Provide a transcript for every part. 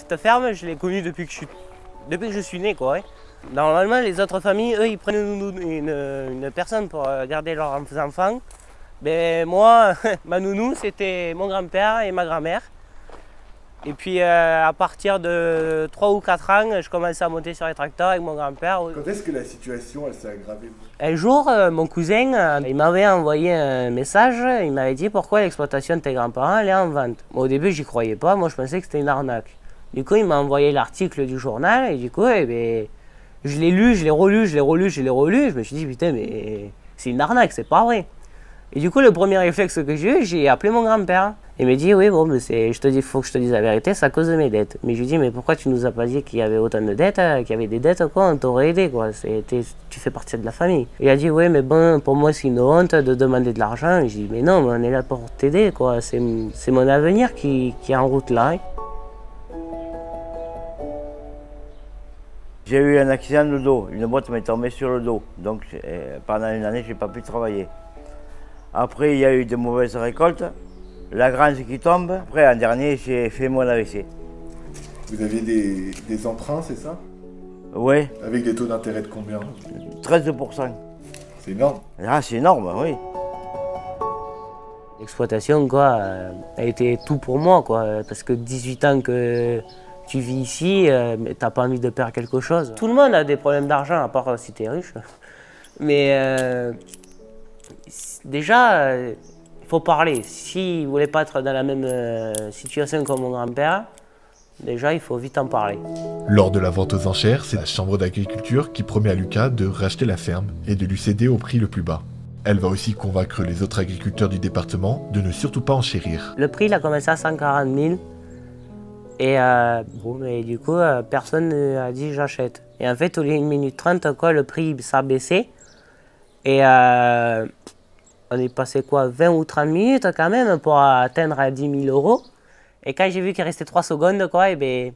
cette ferme, je l'ai connue depuis que je suis né, quoi. Ouais. Normalement, les autres familles, eux, ils prennent une personne pour garder leurs enfants. Ben, moi, ma nounou, c'était mon grand-père et ma grand-mère. Et puis, à partir de 3 ou 4 ans, je commençais à monter sur les tracteurs avec mon grand-père. Quand est-ce que la situation elle s'est aggravée? Un jour, mon cousin, il m'avait envoyé un message, il m'avait dit pourquoi l'exploitation de tes grands-parents elle est en vente. Moi, au début, j'y croyais pas, moi je pensais que c'était une arnaque. Du coup, il m'a envoyé l'article du journal et du coup, eh ben, je l'ai lu, je l'ai relu, je l'ai relu, je l'ai relu. Je me suis dit, putain, mais c'est une arnaque, c'est pas vrai. Et du coup, le premier réflexe que j'ai eu, j'ai appelé mon grand-père. Il m'a dit, oui, bon, mais je te dis, faut que je te dise la vérité, c'est à cause de mes dettes. Mais je lui ai dit, mais pourquoi tu nous as pas dit qu'il y avait autant de dettes, qu'il y avait des dettes, quoi, on t'aurait aidé, quoi. Tu fais partie de la famille. Il a dit, oui, mais bon, pour moi, c'est une honte de demander de l'argent. Et j'ai dit, mais non, mais on est là pour t'aider, quoi. C'est mon avenir qui est en route là. J'ai eu un accident de dos, une boîte m'est tombée sur le dos, donc pendant une année, je n'ai pas pu travailler. Après, il y a eu de mauvaises récoltes, la grange qui tombe. Après, en dernier, j'ai fait mon AVC. Vous aviez des emprunts, c'est ça? Oui. Avec des taux d'intérêt de combien? 13%. C'est énorme. Ah, c'est énorme, oui. L'exploitation, quoi, a été tout pour moi, quoi, parce que 18 ans que tu vis ici, t'as pas envie de perdre quelque chose. Tout le monde a des problèmes d'argent, à part si t'es riche. Mais déjà, il faut parler. S'il ne voulait pas être dans la même situation que mon grand-père, déjà, il faut vite en parler. Lors de la vente aux enchères, c'est la chambre d'agriculture qui promet à Lucas de racheter la ferme et de lui céder au prix le plus bas. Elle va aussi convaincre les autres agriculteurs du département de ne surtout pas enchérir. Le prix, il a commencé à 140 000. Et bon, mais du coup, personne n'a dit j'achète. Et en fait, au lieu d'une minute 30, quoi, le prix s'est baissé. Et on est passé quoi, 20 ou 30 minutes quand même pour atteindre à 10 000 €. Et quand j'ai vu qu'il restait 3 secondes, quoi, et ben,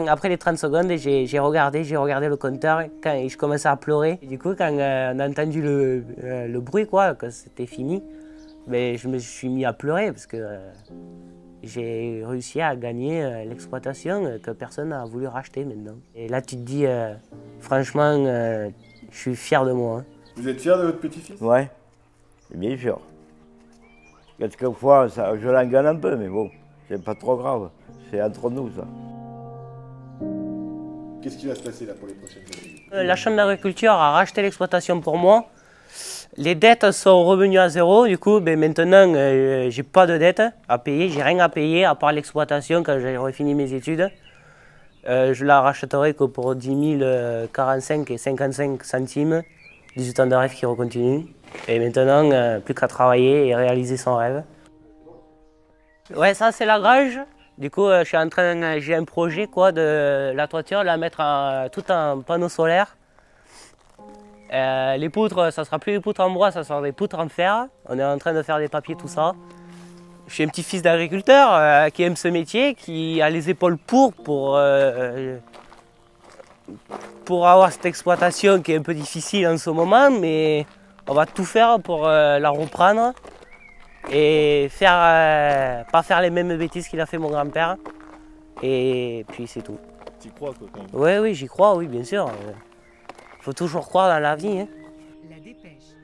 après les 30 secondes, j'ai regardé le compteur et je commençais à pleurer. Et du coup, quand on a entendu le bruit, quoi, que c'était fini, ben, je me suis mis à pleurer parce que j'ai réussi à gagner l'exploitation que personne n'a voulu racheter maintenant. Et là, tu te dis, franchement, je suis fier de moi. Hein. Vous êtes fier de votre petit-fils? Ouais, bien sûr. Quelquefois, je l'engueule un peu, mais bon, c'est pas trop grave. C'est entre nous, ça. Qu'est-ce qui va se passer là pour les prochaines années? La Chambre d'agriculture a racheté l'exploitation pour moi. Les dettes sont revenues à zéro, du coup, ben maintenant, j'ai pas de dettes à payer, j'ai rien à payer à part l'exploitation quand j'aurai fini mes études. Je la rachèterai que pour 10 045 et 55 centimes, 18 ans de rêve qui recontinue. Et maintenant, plus qu'à travailler et réaliser son rêve. Ouais, ça c'est la grange. Du coup, j'ai un projet quoi, de la toiture, la mettre tout en panneaux solaires. Les poutres, ça sera plus des poutres en bois, ça sera des poutres en fer. On est en train de faire des papiers, tout ça. Je suis un petit-fils d'agriculteur qui aime ce métier, qui a les épaules pour avoir cette exploitation qui est un peu difficile en ce moment, mais on va tout faire pour la reprendre et pas faire les mêmes bêtises qu'il a fait mon grand-père. Et puis c'est tout. Tu y crois quoi quand même? Oui, oui, j'y crois, oui, bien sûr. Faut toujours croire dans la vie. Hein. La dépêche.